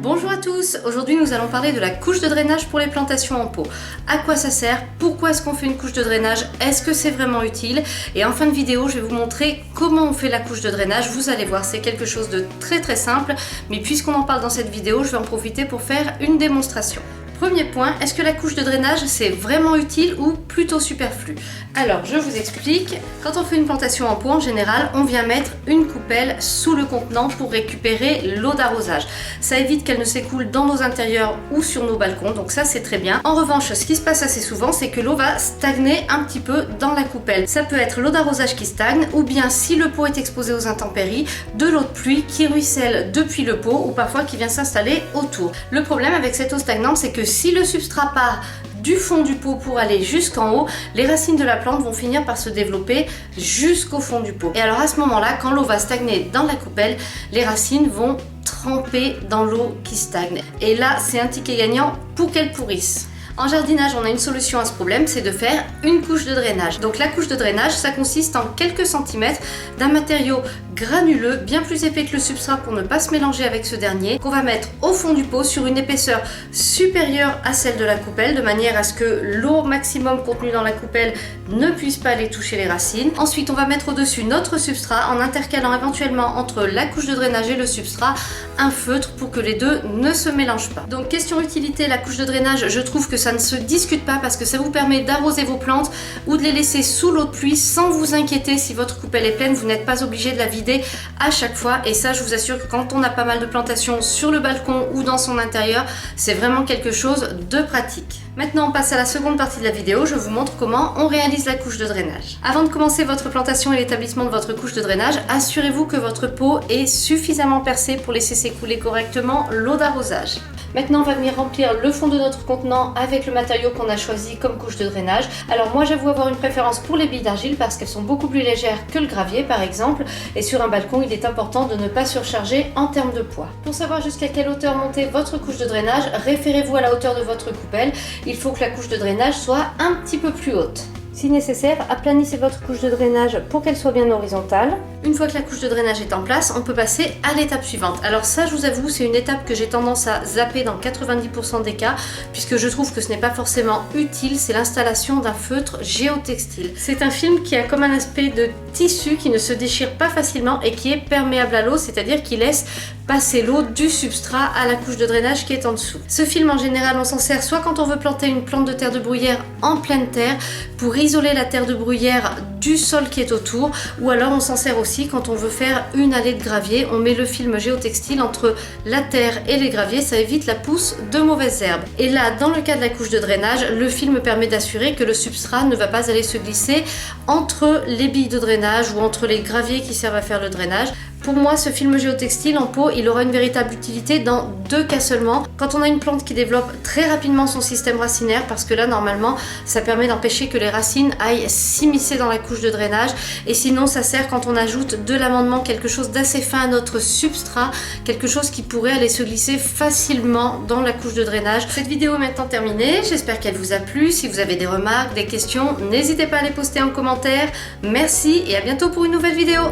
Bonjour à tous, aujourd'hui nous allons parler de la couche de drainage pour les plantations en pot. À quoi ça sert? Pourquoi est-ce qu'on fait une couche de drainage? Est-ce que c'est vraiment utile? Et en fin de vidéo, je vais vous montrer comment on fait la couche de drainage. Vous allez voir, c'est quelque chose de très simple, mais puisqu'on en parle dans cette vidéo, je vais en profiter pour faire une démonstration. Premier point, est-ce que la couche de drainage c'est vraiment utile ou plutôt superflu? Alors je vous explique, quand on fait une plantation en pot en général, on vient mettre une coupelle sous le contenant pour récupérer l'eau d'arrosage. Ça évite qu'elle ne s'écoule dans nos intérieurs ou sur nos balcons, donc ça c'est très bien. En revanche, ce qui se passe assez souvent, c'est que l'eau va stagner un petit peu dans la coupelle. Ça peut être l'eau d'arrosage qui stagne, ou bien si le pot est exposé aux intempéries, de l'eau de pluie qui ruisselle depuis le pot ou parfois qui vient s'installer autour. Le problème avec cette eau stagnante, c'est que si le substrat part du fond du pot pour aller jusqu'en haut, les racines de la plante vont finir par se développer jusqu'au fond du pot. Et alors à ce moment-là, quand l'eau va stagner dans la coupelle, les racines vont tremper dans l'eau qui stagne. Et là, c'est un ticket gagnant pour qu'elle pourrisse. En jardinage, on a une solution à ce problème, c'est de faire une couche de drainage. Donc la couche de drainage, ça consiste en quelques centimètres d'un matériau granuleux, bien plus épais que le substrat pour ne pas se mélanger avec ce dernier, qu'on va mettre au fond du pot sur une épaisseur supérieure à celle de la coupelle, de manière à ce que l'eau maximum contenue dans la coupelle ne puisse pas aller toucher les racines. Ensuite, on va mettre au-dessus notre substrat en intercalant éventuellement entre la couche de drainage et le substrat un feutre pour que les deux ne se mélangent pas. Donc question utilité, la couche de drainage, je trouve que ça ne se discute pas parce que ça vous permet d'arroser vos plantes ou de les laisser sous l'eau de pluie sans vous inquiéter si votre coupelle est pleine. Vous n'êtes pas obligé de la vider à chaque fois, et ça je vous assure que quand on a pas mal de plantations sur le balcon ou dans son intérieur, c'est vraiment quelque chose de pratique. Maintenant on passe à la seconde partie de la vidéo, je vous montre comment on réalise la couche de drainage. Avant de commencer votre plantation et l'établissement de votre couche de drainage, assurez-vous que votre pot est suffisamment percé pour laisser s'écouler correctement l'eau d'arrosage. Maintenant, on va venir remplir le fond de notre contenant avec le matériau qu'on a choisi comme couche de drainage. Alors moi, j'avoue avoir une préférence pour les billes d'argile parce qu'elles sont beaucoup plus légères que le gravier, par exemple. Et sur un balcon, il est important de ne pas surcharger en termes de poids. Pour savoir jusqu'à quelle hauteur monter votre couche de drainage, référez-vous à la hauteur de votre coupelle. Il faut que la couche de drainage soit un petit peu plus haute. Si nécessaire, aplanissez votre couche de drainage pour qu'elle soit bien horizontale. Une fois que la couche de drainage est en place, on peut passer à l'étape suivante. Alors ça, je vous avoue, c'est une étape que j'ai tendance à zapper dans 90% des cas, puisque je trouve que ce n'est pas forcément utile, c'est l'installation d'un feutre géotextile. C'est un film qui a comme un aspect de tissu qui ne se déchire pas facilement et qui est perméable à l'eau, c'est-à-dire qui laisse passer l'eau du substrat à la couche de drainage qui est en dessous. Ce film, en général, on s'en sert soit quand on veut planter une plante de terre de bruyère en pleine terre, pour isoler la terre de bruyère du sol qui est autour, ou alors on s'en sert aussi quand on veut faire une allée de gravier. On met le film géotextile entre la terre et les graviers, ça évite la pousse de mauvaises herbes. Et là, dans le cas de la couche de drainage, le film permet d'assurer que le substrat ne va pas aller se glisser entre les billes de drainage ou entre les graviers qui servent à faire le drainage. Pour moi, ce film géotextile en pot, il aura une véritable utilité dans deux cas seulement. Quand on a une plante qui développe très rapidement son système racinaire, parce que là, normalement, ça permet d'empêcher que les racines aillent s'immiscer dans la couche de drainage. Et sinon, ça sert quand on ajoute de l'amendement, quelque chose d'assez fin à notre substrat, quelque chose qui pourrait aller se glisser facilement dans la couche de drainage. Cette vidéo est maintenant terminée, j'espère qu'elle vous a plu. Si vous avez des remarques, des questions, n'hésitez pas à les poster en commentaire. Merci et à bientôt pour une nouvelle vidéo.